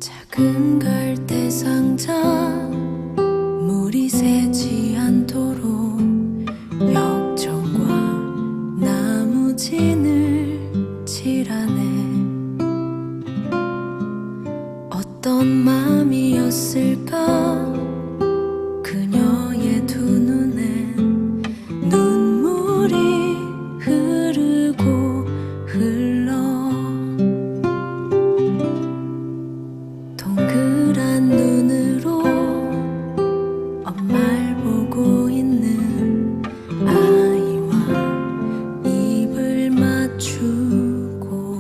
작은 갈대 상자 물이 새지 않도록 역청과 나무진을 칠하네. 어떤 맘이었을까 그녀의 두 눈엔 눈물이 흐르고 흘러 동그란 눈으로 엄마를 보고 있는 아이와 입을 맞추고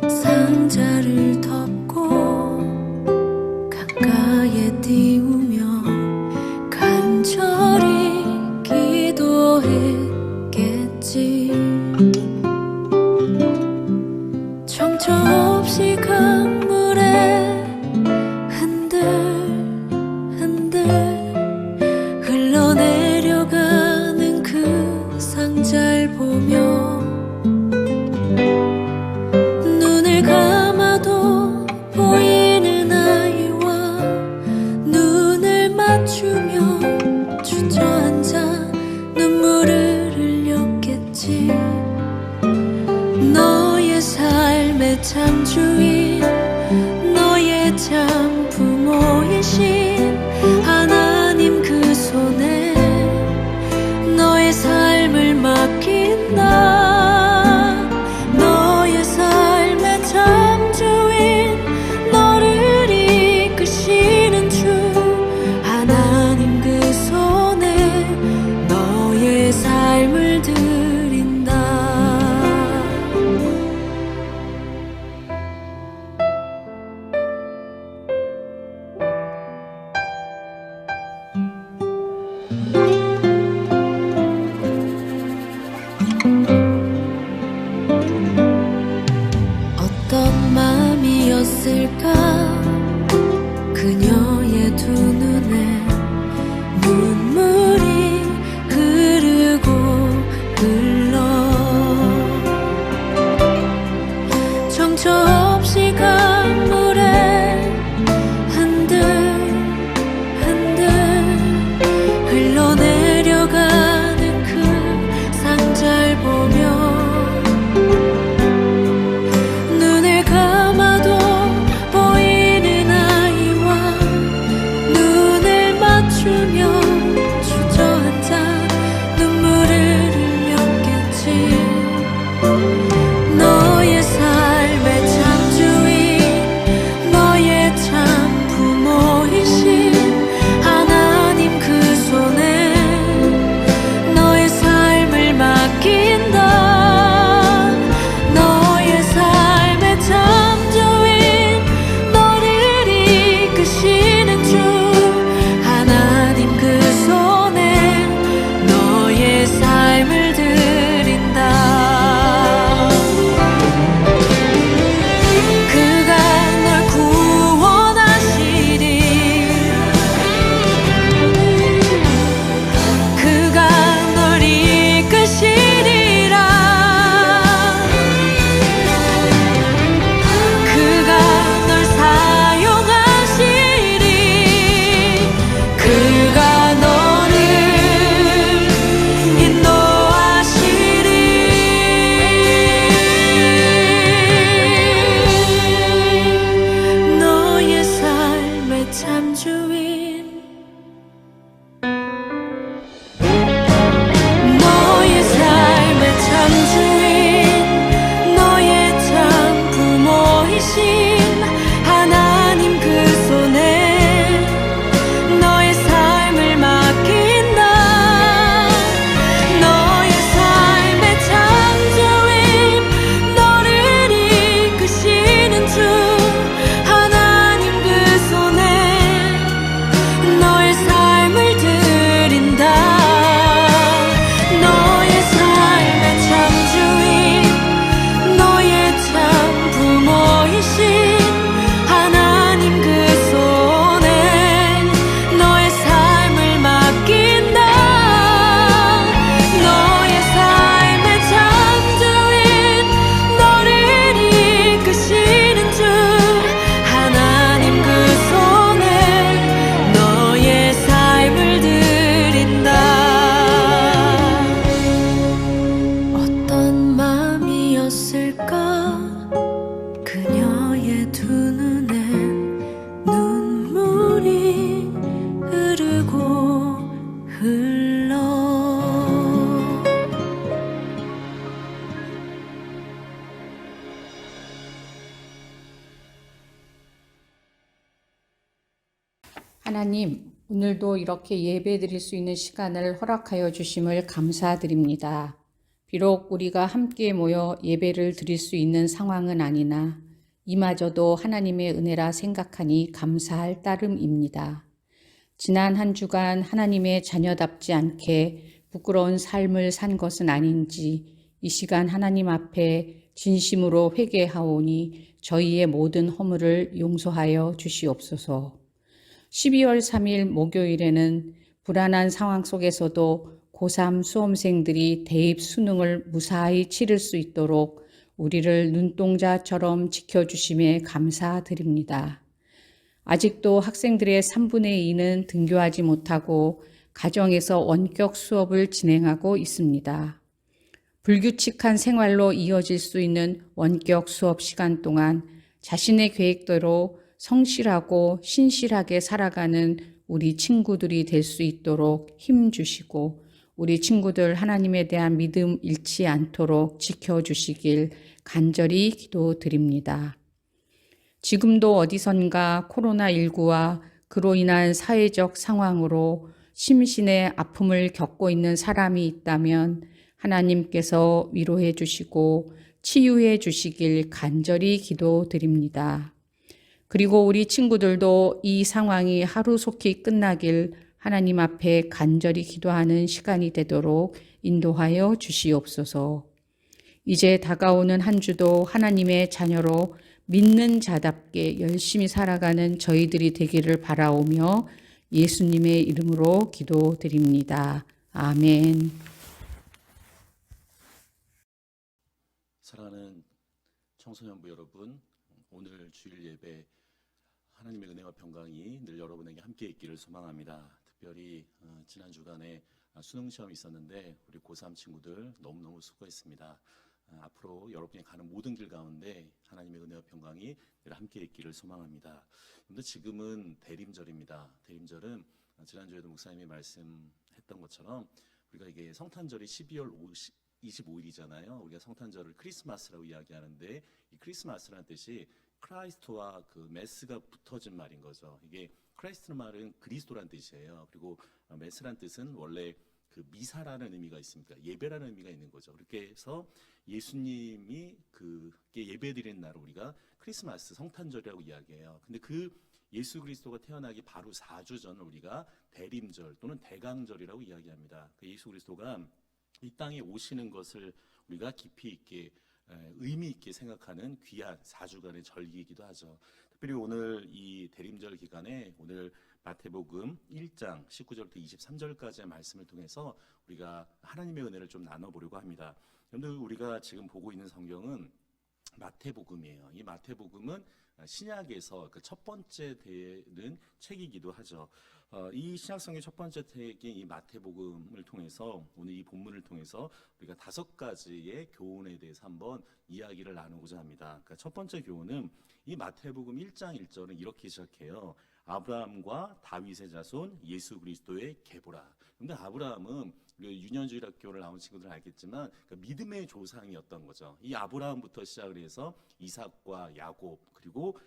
상자를 덮고 가까이에 띄우며 간절히 기도했겠지. 정처 없이 강물에 흔들흔들 흘러내려가는 그 상자를 보며 눈을 감아도 보이는 아이와 눈을 맞추며 주저앉아 눈물을 흘렸겠지. 너의 삶의 참 주인, 너의 참 부모이신 하나님 그 손에 너의 삶을 맡긴다. 너의 삶의 참 주인, 너를 이끄시는 주 하나님 그 손에 너의 삶을 드린다. 어떤 마음이었을까 그녀의 두 눈에 눈물이 흐르고 흘러 정처 없이 강물에 흔들흔들 흘러내려가는 그 상자를 보며 눈을 감아도 보이는 아이와 눈을 맞추며 주저앉아 눈물을 흘렸겠지. 너의 삶의 참 주인, 너의 참 부모이신 하나님 그 손에 너의 삶을 맡긴다. 너의 삶의 참 주인, 너를 이끄시는 주 하나님 그 손에 너의 삶을 드린다. 그가 널 구원하시리. 그가 널 이끄시리라. 그가 널 사용하시리. 그가 너를 인도하시리. 너의 삶의 참 주인, 너의 삶의 참 주인, 너의 참 부모이신 하나님 그 손에 너의 삶을 맡긴다. 너의 삶의 하나님, 오늘도 이렇게 예배 드릴 수 있는 시간을 허락하여 주심을 감사드립니다. 비록 우리가 함께 모여 예배를 드릴 수 있는 상황은 아니나 이마저도 하나님의 은혜라 생각하니 감사할 따름입니다. 지난 한 주간 하나님의 자녀답지 않게 부끄러운 삶을 산 것은 아닌지 이 시간 하나님 앞에 진심으로 회개하오니 저희의 모든 허물을 용서하여 주시옵소서. 12월 3일 목요일에는 불안한 상황 속에서도 고3 수험생들이 대입 수능을 무사히 치를 수 있도록 우리를 눈동자처럼 지켜주심에 감사드립니다. 아직도 학생들의 3분의 2는 등교하지 못하고 가정에서 원격 수업을 진행하고 있습니다. 불규칙한 생활로 이어질 수 있는 원격 수업 시간 동안 자신의 계획대로 성실하고 신실하게 살아가는 우리 친구들이 될 수 있도록 힘 주시고 우리 친구들 하나님에 대한 믿음 잃지 않도록 지켜주시길 간절히 기도드립니다. 지금도 어디선가 코로나19와 그로 인한 사회적 상황으로 심신의 아픔을 겪고 있는 사람이 있다면 하나님께서 위로해 주시고 치유해 주시길 간절히 기도드립니다. 그리고 우리 친구들도 이 상황이 하루속히 끝나길 하나님 앞에 간절히 기도하는 시간이 되도록 인도하여 주시옵소서. 이제 다가오는 한 주도 하나님의 자녀로 믿는 자답게 열심히 살아가는 저희들이 되기를 바라오며 예수님의 이름으로 기도드립니다. 아멘. 사랑하는 청소년부 여러분, 오늘 주일 예배 하나님의 은혜와 평강이 늘 여러분에게 함께 있기를 소망합니다. 특별히 지난 주간에 수능 시험이 있었는데 우리 고3 친구들 너무너무 수고했습니다. 앞으로 여러분이 가는 모든 길 가운데 하나님의 은혜와 평강이 늘 함께 있기를 소망합니다. 그런데 지금은 대림절입니다. 대림절은 지난주에도 목사님이 말씀했던 것처럼 우리가 이게 성탄절이 12월 25일이잖아요. 우리가 성탄절을 크리스마스라고 이야기하는데 이 크리스마스라는 뜻이 크라이스트와 그 메스가 붙어진 말인 거죠. 이게 크라이스트 말은 그리스도란 뜻이에요. 그리고 메스란 뜻은 원래 그 미사라는 의미가 있습니다. 예배라는 의미가 있는 거죠. 그렇게 해서 예수님이 그 예배드리는 날을 우리가 크리스마스 성탄절이라고 이야기해요. 근데 그 예수 그리스도가 태어나기 바로 4주 전을 우리가 대림절 또는 대강절이라고 이야기합니다. 그 예수 그리스도가 이 땅에 오시는 것을 우리가 깊이 있게 의미 있게 생각하는 귀한 4주간의 절기이기도 하죠. 특별히 오늘 이 대림절 기간에 오늘 마태복음 1장 19절부터 23절까지의 말씀을 통해서 우리가 하나님의 은혜를 좀 나눠보려고 합니다. 여러분들 우리가 지금 보고 있는 성경은 마태복음이에요. 이 마태복음은 신약에서 그 첫 번째 되는 책이기도 하죠. 이 신약성의 첫 번째 책인 이 마태복음을 통해서 오늘 이 본문을 통해서 우리가 5가지의 교훈에 대해서 한번 이야기를 나누고자 합니다. 그러니까 첫 번째 교훈은 이 마태복음 1장 1절은 이렇게 시작해요. 아브라함과 다윗의 자손 예수 그리스도의 계보라. 근데 아브라함은 유년주일 학교를 나온 친구들은 알겠지만 그러니까 믿음의 조상이었던 거죠. 이 아브라함부터 시작을 해서 이삭과 야곱 그리고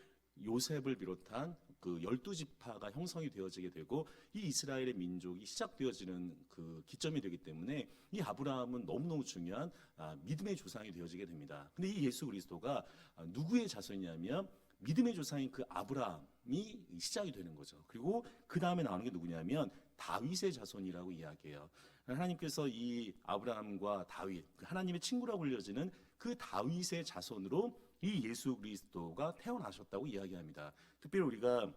요셉을 비롯한 그 12지파가 형성이 되어지게 되고 이 이스라엘의 민족이 시작되어지는 그 기점이 되기 때문에 이 아브라함은 너무너무 중요한 믿음의 조상이 되어지게 됩니다. 근데 이 예수 그리스도가 누구의 자손이냐면 믿음의 조상인 그 아브라함이 시작이 되는 거죠. 그리고 그 다음에 나오는 게 누구냐면 다윗의 자손이라고 이야기해요. 하나님께서 이 아브라함과 다윗, 하나님의 친구라고 불려지는 그 다윗의 자손으로 이 예수 그리스도가 태어나셨다고 이야기합니다. 특별히 우리가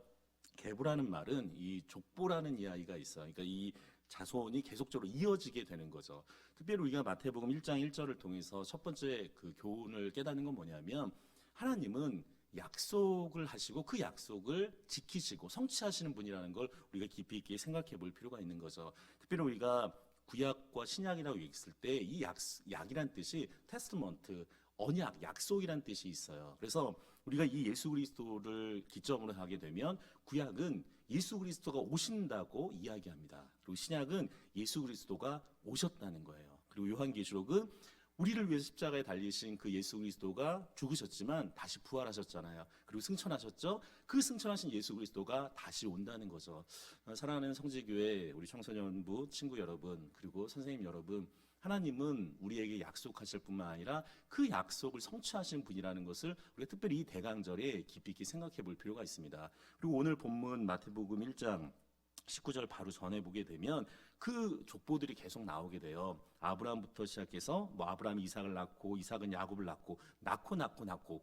계보라는 말은 이 족보라는 이야기가 있어요. 그러니까 이 자손이 계속적으로 이어지게 되는 거죠. 특별히 우리가 마태복음 1장 1절을 통해서 첫 번째 그 교훈을 깨닫는 건 뭐냐면 하나님은 약속을 하시고 그 약속을 지키시고 성취하시는 분이라는 걸 우리가 깊이 있게 생각해 볼 필요가 있는 거죠. 특별히 우리가 구약과 신약이라고 얘기했을 때 이 약이란 뜻이 테스트먼트, 언약, 약속이란 뜻이 있어요. 그래서 우리가 이 예수 그리스도를 기점으로 하게 되면 구약은 예수 그리스도가 오신다고 이야기합니다. 그리고 신약은 예수 그리스도가 오셨다는 거예요. 그리고 요한계시록은 우리를 위해서 십자가에 달리신 그 예수 그리스도가 죽으셨지만 다시 부활하셨잖아요. 그리고 승천하셨죠. 그 승천하신 예수 그리스도가 다시 온다는 거죠. 사랑하는 성지교회 우리 청소년부 친구 여러분, 그리고 선생님 여러분, 하나님은 우리에게 약속하실 뿐만 아니라 그 약속을 성취하신 분이라는 것을 우리가 특별히 이 대강절에 깊이 있게 생각해 볼 필요가 있습니다. 그리고 오늘 본문 마태복음 1장 19절 바로 전에 보게 되면 그 족보들이 계속 나오게 돼요. 아브라함부터 시작해서 뭐 아브라함이 이삭을 낳고 이삭은 야곱을 낳고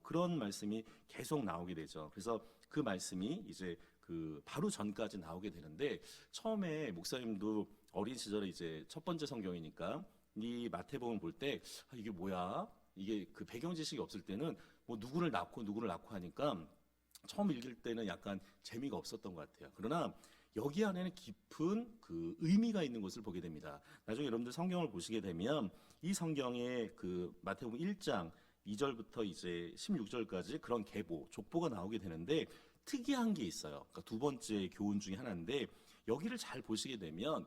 그런 말씀이 계속 나오게 되죠. 그래서 그 말씀이 이제 그 바로 전까지 나오게 되는데, 처음에 목사님도 어린 시절에 이제 첫 번째 성경이니까 이 마태복음 볼 때 이게 뭐야? 이게 그 배경 지식이 없을 때는 뭐 누구를 낳고 하니까 처음 읽을 때는 약간 재미가 없었던 것 같아요. 그러나 여기 안에는 깊은 그 의미가 있는 것을 보게 됩니다. 나중에 여러분들 성경을 보시게 되면 이 성경에 그 마태복음 1장 2절부터 이제 16절까지 그런 계보, 족보가 나오게 되는데 특이한 게 있어요. 그러니까 두 번째 교훈 중에 하나인데, 여기를 잘 보시게 되면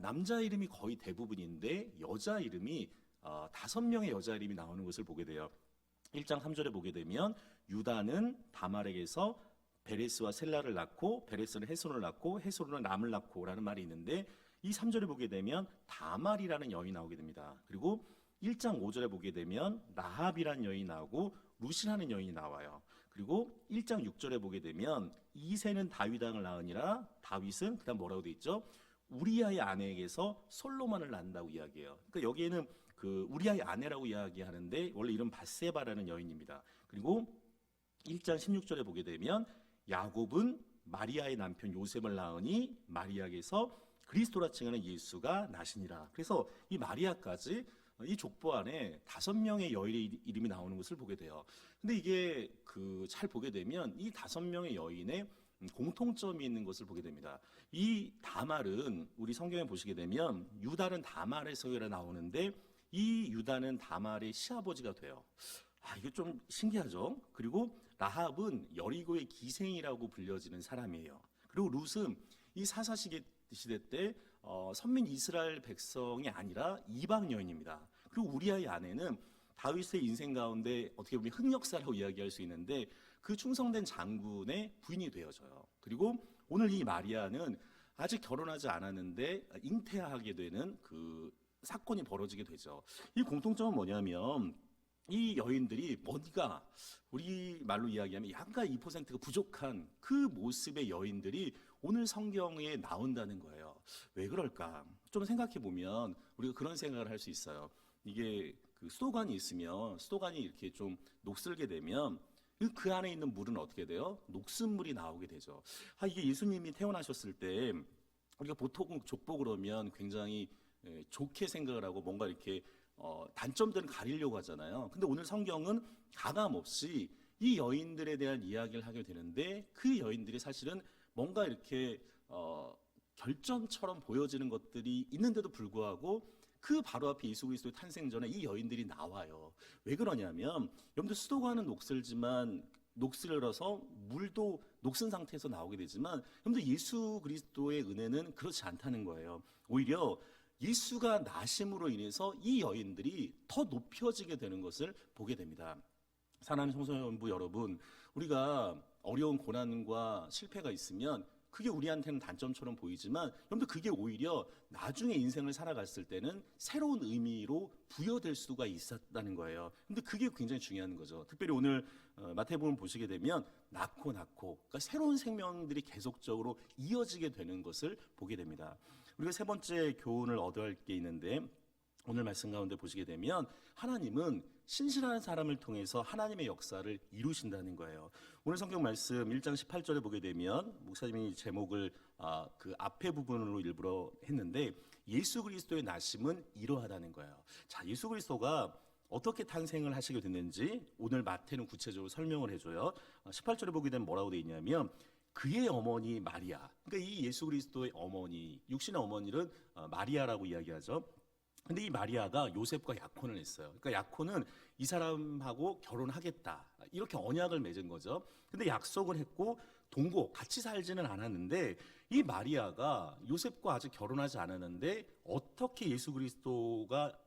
남자 이름이 거의 대부분인데 여자 이름이 5명의 여자 이름이 나오는 것을 보게 돼요. 1장 3절에 보게 되면 유다는 다말에게서 베레스와 셀라를 낳고, 베레스는 헤손을 낳고, 헤손은 람을 낳고 라는 말이 있는데, 이 3절에 보게 되면 다말이라는 여인이 나오게 됩니다. 그리고 1장 5절에 보게 되면 라합이라는 여인이 나오고 루시라는 여인이 나와요. 그리고 1장 6절에 보게 되면 이새는 다윗 왕을 낳으니라, 다윗은 그다음 뭐라고 돼 있죠? 우리아의 아내에게서 솔로몬을 낳는다고 이야기해요. 그러니까 여기에는 그 우리아의 아내라고 이야기하는데 원래 이름 바세바라는 여인입니다. 그리고 1장 16절에 보게 되면 야곱은 마리아의 남편 요셉을 낳으니 마리아에게서 그리스도라 칭하는 예수가 나시니라. 그래서 이 마리아까지 이 족보 안에 5명의 여인의 이름이 나오는 것을 보게 돼요. 근데 이게 그 잘 보게 되면 이 5명의 여인의 공통점이 있는 것을 보게 됩니다. 이 다말은 우리 성경에 보시게 되면 유다는 다말의 소유라 나오는데, 이 유다는 다말의 시아버지가 돼요. 이게 좀 신기하죠? 그리고 라합은 여리고의 기생이라고 불려지는 사람이에요. 그리고 룻은 이 사사시대 때 선민 이스라엘 백성이 아니라 이방 여인입니다. 그리고 우리아의 아내는 다윗의 인생 가운데 어떻게 보면 흑역사라고 이야기할 수 있는데 그 충성된 장군의 부인이 되어져요. 그리고 오늘 이 마리아는 아직 결혼하지 않았는데 잉태하게 되는 그 사건이 벌어지게 되죠. 이 공통점은 뭐냐면 이 여인들이 뭔가 우리 말로 이야기하면 약간 2%가 부족한 그 모습의 여인들이 오늘 성경에 나온다는 거예요. 왜 그럴까? 좀 생각해 보면 우리가 그런 생각을 할 수 있어요. 이게 그 수도관이 있으면 수도관이 이렇게 좀 녹슬게 되면 그 안에 있는 물은 어떻게 돼요? 녹슨물이 나오게 되죠. 이게 예수님이 태어나셨을 때 우리가 보통 족보 그러면 굉장히 좋게 생각을 하고 뭔가 이렇게 단점들은 가리려고 하잖아요. 근데 오늘 성경은 가감 없이 이 여인들에 대한 이야기를 하게 되는데, 그 여인들이 사실은 뭔가 이렇게 결점처럼 보여지는 것들이 있는데도 불구하고 그 바로 앞에 예수 그리스도의 탄생 전에 이 여인들이 나와요. 왜 그러냐면 여러분들 수도관은 녹슬지만 녹슬어서 물도 녹슨 상태에서 나오게 되지만 여러분들 예수 그리스도의 은혜는 그렇지 않다는 거예요. 오히려 예수가 나심으로 인해서 이 여인들이 더 높여지게 되는 것을 보게 됩니다. 사랑하는 청소년부 여러분, 우리가 어려운 고난과 실패가 있으면 그게 우리한테는 단점처럼 보이지만 여러분들 그게 오히려 나중에 인생을 살아갔을 때는 새로운 의미로 부여될 수가 있었다는 거예요. 근데 그게 굉장히 중요한 거죠. 특별히 오늘 마태복음 보시게 되면 낳고 그러니까 새로운 생명들이 계속적으로 이어지게 되는 것을 보게 됩니다. 우리가 세 번째 교훈을 얻어야 할 게 있는데, 오늘 말씀 가운데 보시게 되면 하나님은 신실한 사람을 통해서 하나님의 역사를 이루신다는 거예요. 오늘 성경 말씀 1장 18절에 보게 되면 목사님이 제목을 그 앞에 부분으로 일부러 했는데, 예수 그리스도의 나심은 이러하다는 거예요. 자, 예수 그리스도가 어떻게 탄생을 하시게 됐는지 오늘 마태는 구체적으로 설명을 해줘요. 18절에 보게 되면 뭐라고 되어 있냐면 그의 어머니 마리아, 그러니까 이 예수 그리스도의 어머니, 육신의 어머니는 마리아라고 이야기하죠. 근데 이 마리아가 요셉과 약혼을 했어요. 그러니까 약혼은 이 사람하고 결혼하겠다, 이렇게 언약을 맺은 거죠. 근데 약속을 했고 동거 같이 살지는 않았는데, 이 마리아가 요셉과 아직 결혼하지 않았는데 어떻게 예수 그리스도가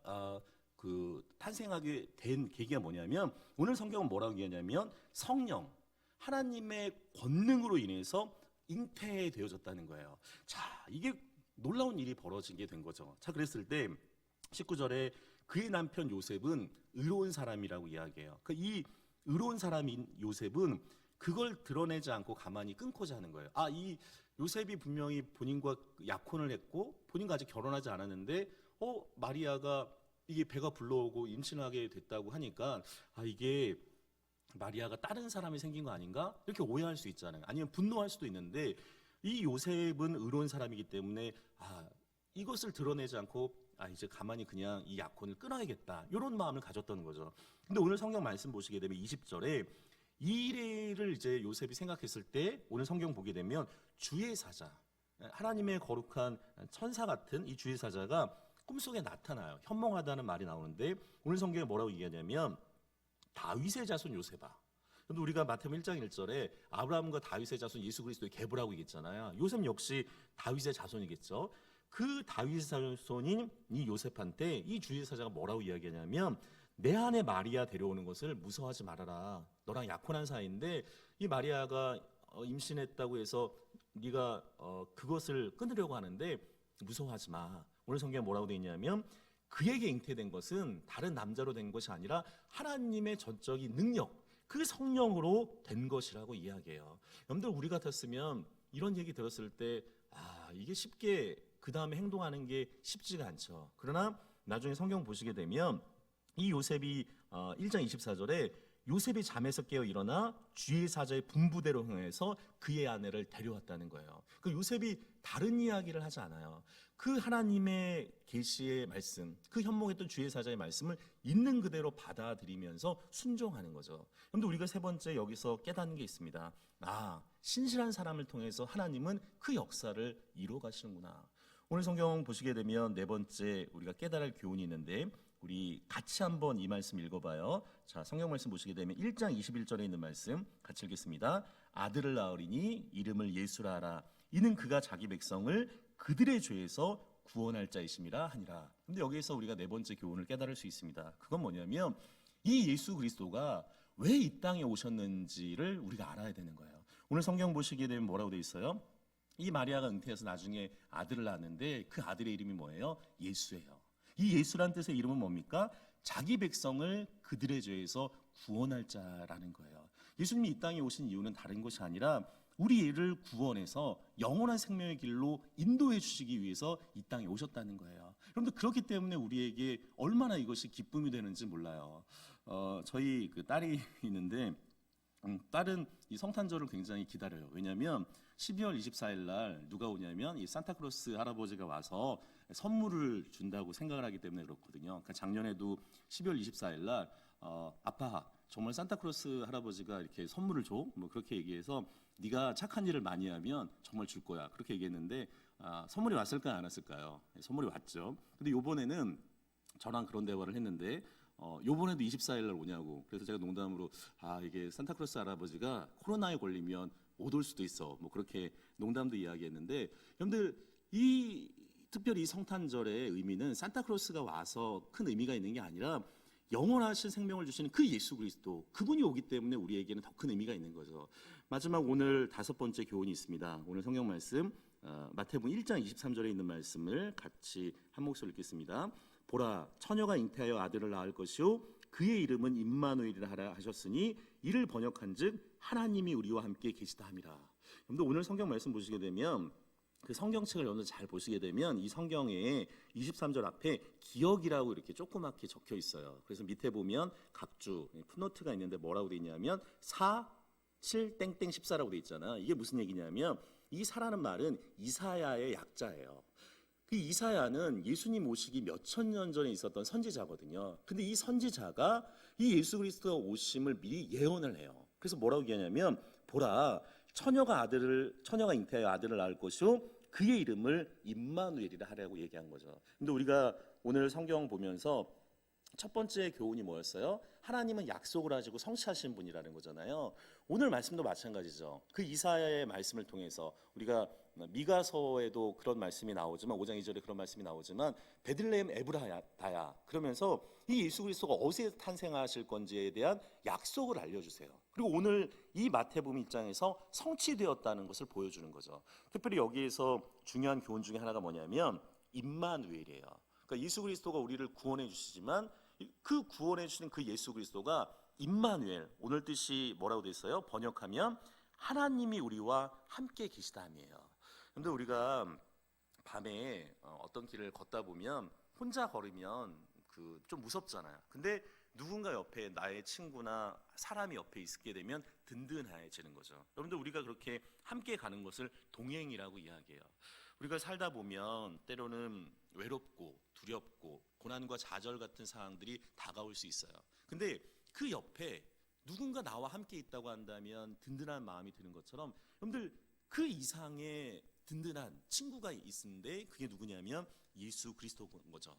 탄생하게 된 계기가 뭐냐면 오늘 성경은 뭐라고 얘기하냐면 성령 하나님의 권능으로 인해서 잉태되어졌다는 거예요. 자, 이게 놀라운 일이 벌어진 게 된 거죠. 자, 그랬을 때 19절에 그의 남편 요셉은 의로운 사람이라고 이야기해요. 이 의로운 사람인 요셉은 그걸 드러내지 않고 가만히 끊고자 하는 거예요. 이 요셉이 분명히 본인과 약혼을 했고 본인과 아직 결혼하지 않았는데 마리아가 이게 배가 불러오고 임신하게 됐다고 하니까 이게 마리아가 다른 사람이 생긴 거 아닌가? 이렇게 오해할 수 있잖아요. 아니면 분노할 수도 있는데 이 요셉은 의로운 사람이기 때문에 이것을 드러내지 않고 이제 가만히 그냥 이 약혼을 끊어야겠다 이런 마음을 가졌던 거죠. 근데 오늘 성경 말씀 보시게 되면 20절에 이 일을 이제 요셉이 생각했을 때 오늘 성경 보게 되면 주의 사자, 하나님의 거룩한 천사 같은 이 주의 사자가 꿈속에 나타나요. 현몽하다는 말이 나오는데 오늘 성경에 뭐라고 얘기하냐면 다윗의 자손 요셉아. 근데 우리가 마태복음 1장 1절에 아브라함과 다윗의 자손 예수 그리스도의 계보라고 얘기했잖아요. 요셉 역시 다윗의 자손이겠죠. 그 다윗의 자손인 이 요셉한테 이 주의 사자가 뭐라고 이야기하냐면 내 안에 마리아 데려오는 것을 무서워하지 말아라. 너랑 약혼한 사이인데 이 마리아가 임신했다고 해서 네가 그것을 끊으려고 하는데 무서워하지 마. 오늘 성경에 뭐라고 되어 있냐면 그에게 잉태된 것은 다른 남자로 된 것이 아니라 하나님의 전적인 능력, 그 성령으로 된 것이라고 이야기해요. 여러분들 우리 같았으면 이런 얘기 들었을 때 이게 쉽게 그 다음에 행동하는 게 쉽지가 않죠. 그러나 나중에 성경 보시게 되면 이 요셉이 1장 24절에 요셉이 잠에서 깨어 일어나 주의 사자의 분부대로 행해서 그의 아내를 데려왔다는 거예요. 그 요셉이 다른 이야기를 하지 않아요. 그 하나님의 계시의 말씀, 그 현몽했던 주의 사자의 말씀을 있는 그대로 받아들이면서 순종하는 거죠. 그런데 우리가 세 번째 여기서 깨닫는 게 있습니다. 신실한 사람을 통해서 하나님은 그 역사를 이루어 가시는구나. 오늘 성경 보시게 되면 네 번째 우리가 깨달을 교훈이 있는데 우리 같이 한번 이 말씀 읽어봐요. 자, 성경 말씀 보시게 되면 1장 21절에 있는 말씀 같이 읽겠습니다. 아들을 낳으리니 이름을 예수라 하라. 이는 그가 자기 백성을 그들의 죄에서 구원할 자이심이라 하니라. 근데 여기에서 우리가 네 번째 교훈을 깨달을 수 있습니다. 그건 뭐냐면 이 예수 그리스도가 왜 이 땅에 오셨는지를 우리가 알아야 되는 거예요. 오늘 성경 보시게 되면 뭐라고 되어 있어요? 이 마리아가 잉태해서 나중에 아들을 낳았는데 그 아들의 이름이 뭐예요? 예수예요. 이 예수란 뜻의 이름은 뭡니까? 자기 백성을 그들의 죄에서 구원할 자라는 거예요. 예수님이 이 땅에 오신 이유는 다른 것이 아니라 우리를 구원해서 영원한 생명의 길로 인도해 주시기 위해서 이 땅에 오셨다는 거예요. 여러분들 그렇기 때문에 우리에게 얼마나 이것이 기쁨이 되는지 몰라요. 저희 그 딸이 있는데 딸은 이 성탄절을 굉장히 기다려요. 왜냐하면 12월 24일 날 누가 오냐면 이 산타크로스 할아버지가 와서 선물을 준다고 생각을 하기 때문에 그렇거든요. 그러니까 작년에도 12월 24일 날 아빠 정말 산타크로스 할아버지가 이렇게 선물을 줘? 뭐 그렇게 얘기해서 네가 착한 일을 많이 하면 정말 줄 거야. 그렇게 얘기했는데 선물이 왔을까요? 안 왔을까요? 선물이 왔죠. 근데 요번에는 저랑 그런 대화를 했는데 요번에도 24일 날 오냐고. 그래서 제가 농담으로 이게 산타크로스 할아버지가 코로나에 걸리면 못 올 수도 있어. 뭐 그렇게 농담도 이야기했는데 여러분들 특별히 이 성탄절의 의미는 산타크로스가 와서 큰 의미가 있는 게 아니라 영원하신 생명을 주시는 그 예수 그리스도 그분이 오기 때문에 우리에게는 더 큰 의미가 있는 거죠. 마지막 오늘 다섯 번째 교훈이 있습니다. 오늘 성경 말씀 마태복음 1장 23절에 있는 말씀을 같이 한 목소리 읽겠습니다. 보라 처녀가 잉태하여 아들을 낳을 것이요 그의 이름은 임마누엘이라 하라 하셨으니 이를 번역한즉 하나님이 우리와 함께 계시다 함이라. 여러분들 오늘 성경 말씀 보시게 되면 그 성경책을 여러분들 잘 보시게 되면 이 성경에 23절 앞에 기억이라고 이렇게 조그맣게 적혀 있어요. 그래서 밑에 보면 각주 풋노트가 있는데 뭐라고 돼 있냐면 4, 7, 땡땡 14라고 돼 있잖아. 이게 무슨 얘기냐면 이 사라는 말은 이사야의 약자예요. 그 이사야는 예수님 오시기 몇천 년 전에 있었던 선지자거든요. 근데 이 선지자가 이 예수 그리스도가 오심을 미리 예언을 해요. 그래서 뭐라고 얘기하냐면 보라 처녀가 잉태하여 아들을 낳을 것이요 그의 이름을 임마누엘이라 하라고 얘기한 거죠. 근데 우리가 오늘 성경 보면서 첫 번째 교훈이 뭐였어요? 하나님은 약속을 하시고 성취하신 분이라는 거잖아요. 오늘 말씀도 마찬가지죠. 그 이사야의 말씀을 통해서 우리가 미가서에도 그런 말씀이 나오지만 5장 2절에 그런 말씀이 나오지만 베들레헴 에브라다야 그러면서 이 예수 그리스도가 어디서 탄생하실 건지에 대한 약속을 알려주세요. 그리고 오늘 이 마태복음 입장에서 성취되었다는 것을 보여주는 거죠. 특별히 여기에서 중요한 교훈 중에 하나가 뭐냐면 임마누엘이에요. 그러니까 예수 그리스도가 우리를 구원해 주시지만 그 구원해 주시는 그 예수 그리스도가 임마누엘, 오늘 뜻이 뭐라고 돼 있어요? 번역하면 하나님이 우리와 함께 계시다함이에요. 그런데 우리가 밤에 어떤 길을 걷다 보면 혼자 걸으면 좀 무섭잖아요. 근데 누군가 옆에 나의 친구나 사람이 옆에 있게 되면 든든해지는 거죠. 여러분들 우리가 그렇게 함께 가는 것을 동행이라고 이야기해요. 우리가 살다 보면 때로는 외롭고 두렵고 고난과 좌절 같은 상황들이 다가올 수 있어요. 근데 그 옆에 누군가 나와 함께 있다고 한다면 든든한 마음이 드는 것처럼 여러분들 그 이상의 든든한 친구가 있는데 그게 누구냐면 예수 그리스도인 거죠.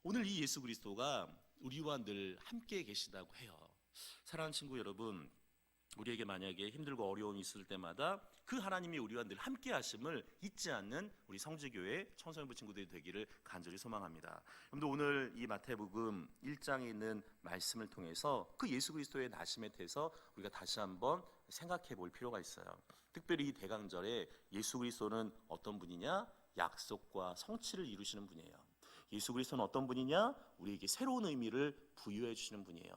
오늘 이 예수 그리스도가 우리와 늘 함께 계시다고 해요. 사랑하는 친구 여러분, 우리에게 만약에 힘들고 어려움이 있을 때마다 그 하나님이 우리와 늘 함께 하심을 잊지 않는 우리 성지교회 청소년부 친구들이 되기를 간절히 소망합니다. 여러분들 오늘 이 마태복음 1장에 있는 말씀을 통해서 그 예수 그리스도의 나심에 대해서 우리가 다시 한번 생각해 볼 필요가 있어요. 특별히 이 대강절에 예수 그리스도는 어떤 분이냐? 약속과 성취를 이루시는 분이에요. 예수 그리스도는 어떤 분이냐? 우리에게 새로운 의미를 부여해 주시는 분이에요.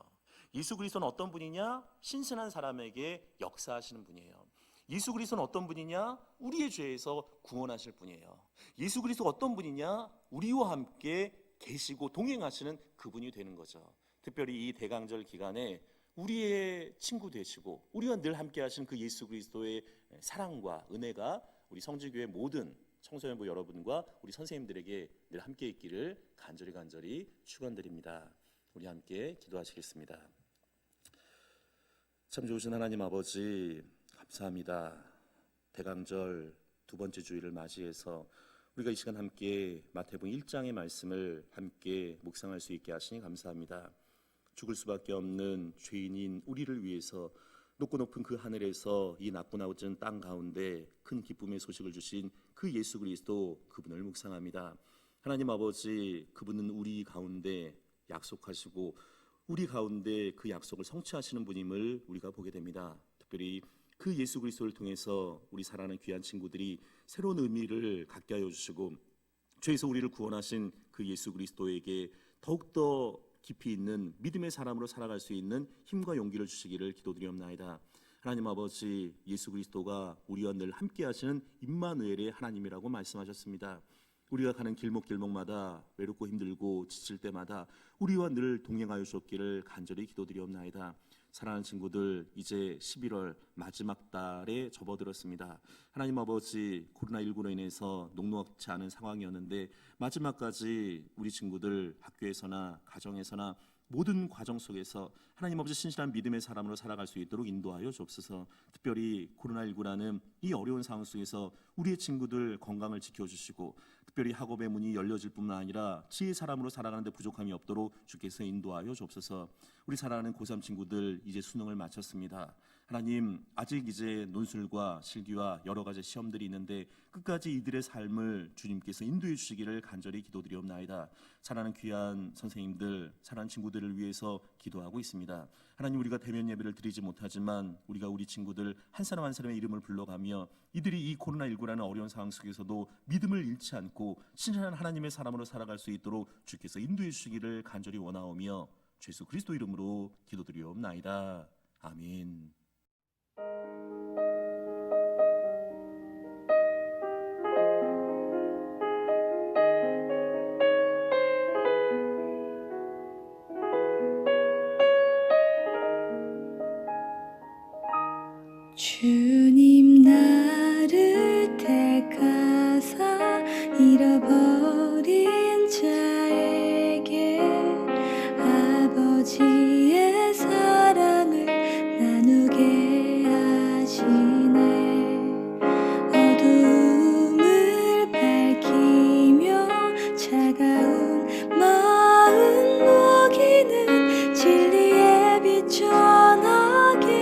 예수 그리스도는 어떤 분이냐? 신선한 사람에게 역사하시는 분이에요. 예수 그리스도는 어떤 분이냐? 우리의 죄에서 구원하실 분이에요. 예수 그리스도가 어떤 분이냐? 우리와 함께 계시고 동행하시는 그분이 되는 거죠. 특별히 이 대강절 기간에 우리의 친구 되시고 우리와 늘 함께 하신 그 예수 그리스도의 사랑과 은혜가 우리 성지교회 모든 청소년부 여러분과 우리 선생님들에게 늘 함께 있기를 간절히 축원드립니다. 우리 함께 기도하시겠습니다. 참 좋으신 하나님 아버지 감사합니다. 대강절 두 번째 주일을 맞이해서 우리가 이 시간 함께 마태복음 1장의 말씀을 함께 묵상할 수 있게 하시니 감사합니다. 죽을 수밖에 없는 죄인인 우리를 위해서 높고 높은 그 하늘에서 이 낮고 낮은 땅 가운데 큰 기쁨의 소식을 주신 그 예수 그리스도 그분을 묵상합니다. 하나님 아버지 그분은 우리 가운데 약속하시고 우리 가운데 그 약속을 성취하시는 분임을 우리가 보게 됩니다. 특별히 그 예수 그리스도를 통해서 우리 사랑하는 귀한 친구들이 새로운 의미를 갖게 하여 주시고 죄에서 우리를 구원하신 그 예수 그리스도에게 더욱더 깊이 있는 믿음의 사람으로 살아갈 수 있는 힘과 용기를 주시기를 기도드리옵나이다. 하나님 아버지 예수 그리스도가 우리와 늘 함께 하시는 임마누엘의 하나님이라고 말씀하셨습니다. 우리가 가는 길목길목마다 외롭고 힘들고 지칠 때마다 우리와 늘 동행하여 주셨기를 간절히 기도드리옵나이다. 사랑하는 친구들 이제 11월 마지막 달에 접어들었습니다. 하나님 아버지 코로나19로 인해서 녹록지 않은 상황이었는데 마지막까지 우리 친구들 학교에서나 가정에서나 모든 과정 속에서 하나님 아버지 신실한 믿음의 사람으로 살아갈 수 있도록 인도하여 주옵소서. 특별히 코로나19라는 이 어려운 상황 속에서 우리의 친구들 건강을 지켜주시고 특별히 학업의 문이 열려질 뿐만 아니라 지혜의 사람으로 살아가는데 부족함이 없도록 주께서 인도하여 주옵소서. 우리 사랑하는 고3 친구들 이제 수능을 마쳤습니다. 하나님 아직 이제 논술과 실기와 여러 가지 시험들이 있는데 끝까지 이들의 삶을 주님께서 인도해 주시기를 간절히 기도드리옵나이다. 사랑하는 귀한 선생님들, 사랑하는 친구들을 위해서 기도하고 있습니다. 하나님 우리가 대면 예배를 드리지 못하지만 우리가 우리 친구들 한 사람 한 사람의 이름을 불러가며 이들이 이 코로나19라는 어려운 상황 속에서도 믿음을 잃지 않고 신실한 하나님의 사람으로 살아갈 수 있도록 주께서 인도해 주시기를 간절히 원하오며 주 예수 그리스도 이름으로 기도드리옵나이다. 아멘. 주님 나를 택하사 잃어버린 자에게 아버지의 사랑을 나누게 하시네. 어두움을 밝히며 차가운 마음 녹이는 진리의 빛 전하게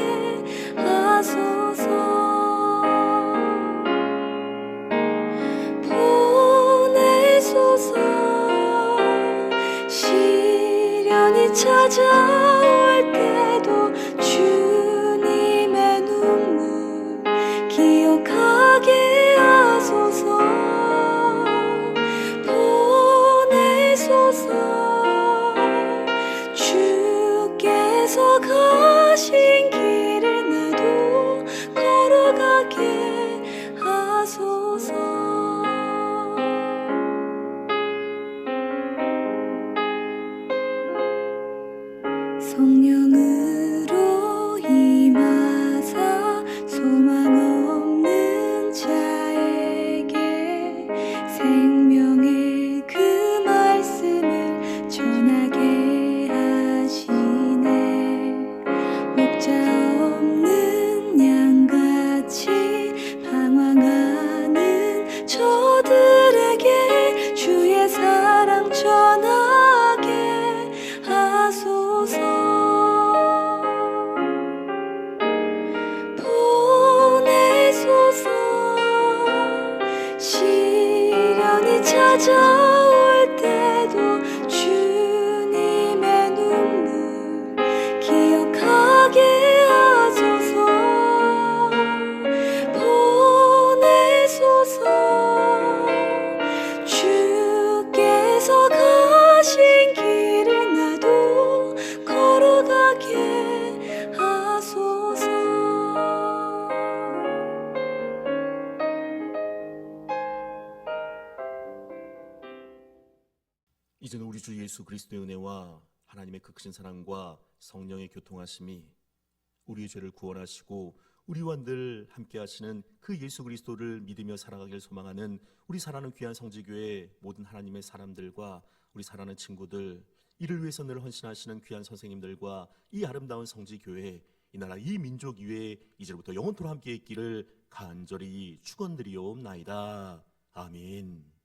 찾아올 때도 주님의 눈물 기억하게 하소서. 보내소서. 주께서 가신 길을 나도 걸어가게 하소서. 이제는 우리 주 예수 그리스도의 은혜와 하나님의 그 크신 사랑과 성령의 교통하심이 우리의 죄를 구원하시고 우리와 늘 함께 하시는 그 예수 그리스도를 믿으며 살아가길 소망하는 우리 사랑하는 귀한 성지교회 모든 하나님의 사람들과 우리 사랑하는 친구들, 이를 위해서 늘 헌신하시는 귀한 선생님들과 이 아름다운 성지교회, 이 나라 이 민족 위에 이제부터 영원토록 함께 있기를 간절히 축원드리옵나이다. 아멘.